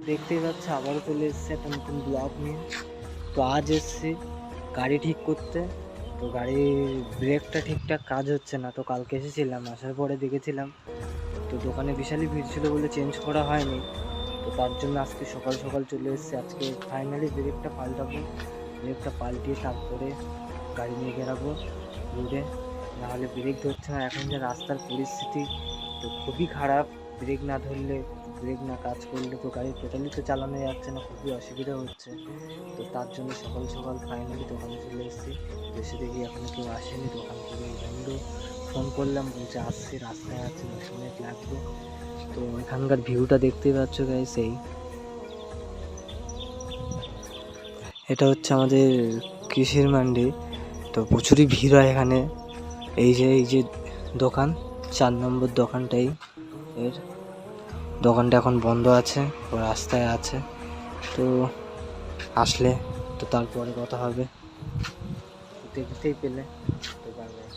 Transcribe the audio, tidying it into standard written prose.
দেখতেই পাচ্ছ আবারও চলে এসেছে একটা নতুন ব্লগ নিয়ে। তো আজ এসেছি গাড়ি ঠিক করতে। তো গাড়ির ব্রেকটা ঠিকঠাক কাজ হচ্ছে না, তো কালকে এসেছিলাম, আসার পরে দেখেছিলাম তো দোকানে বিশালই ভিড় ছিল বলে চেঞ্জ করা হয়নি। তো তার জন্য আজকে সকাল সকাল চলে এসেছি। আজকে ফাইনালি ব্রেকটা পাল্টাবো, ব্রেকটা পাল্টিয়ে তারপরে গাড়ি নিয়ে বেরাবো রোডে। নাহলে ব্রেক ধরছে না, এখন যে রাস্তার পরিস্থিতি তো খুবই খারাপ। ব্রেক না ধরলে, ব্রেক না কাজ করলে তো গাড়ি টোটালি তো চালানো যাচ্ছে না, খুবই অসুবিধা হচ্ছে। তো তার জন্য সকাল সকাল ফাইনালি দোকানে চলে এসেছি। তো এসে দেখি এখনো কেউ আসেনি দোকান থেকে। বন্ধু ফোন করলাম, বলছে আসছি, রাস্তায় আছে, 10 মিনিট লাগবে। তো এখানকার ভিউটা দেখতেই পাচ্ছ গাইস। এটা হচ্ছে আমাদের কৃষির মান্ডি। তো প্রচুরই ভিড় হয় এখানে। এই যে দোকান, 4 নম্বর দোকানটাই এর। দোকানটা এখন বন্ধ আছে, ও রাস্তায় আছে। তো আসলে তো তারপরে কথা হবে, দেখতেই পেলে। তো বাই বাই।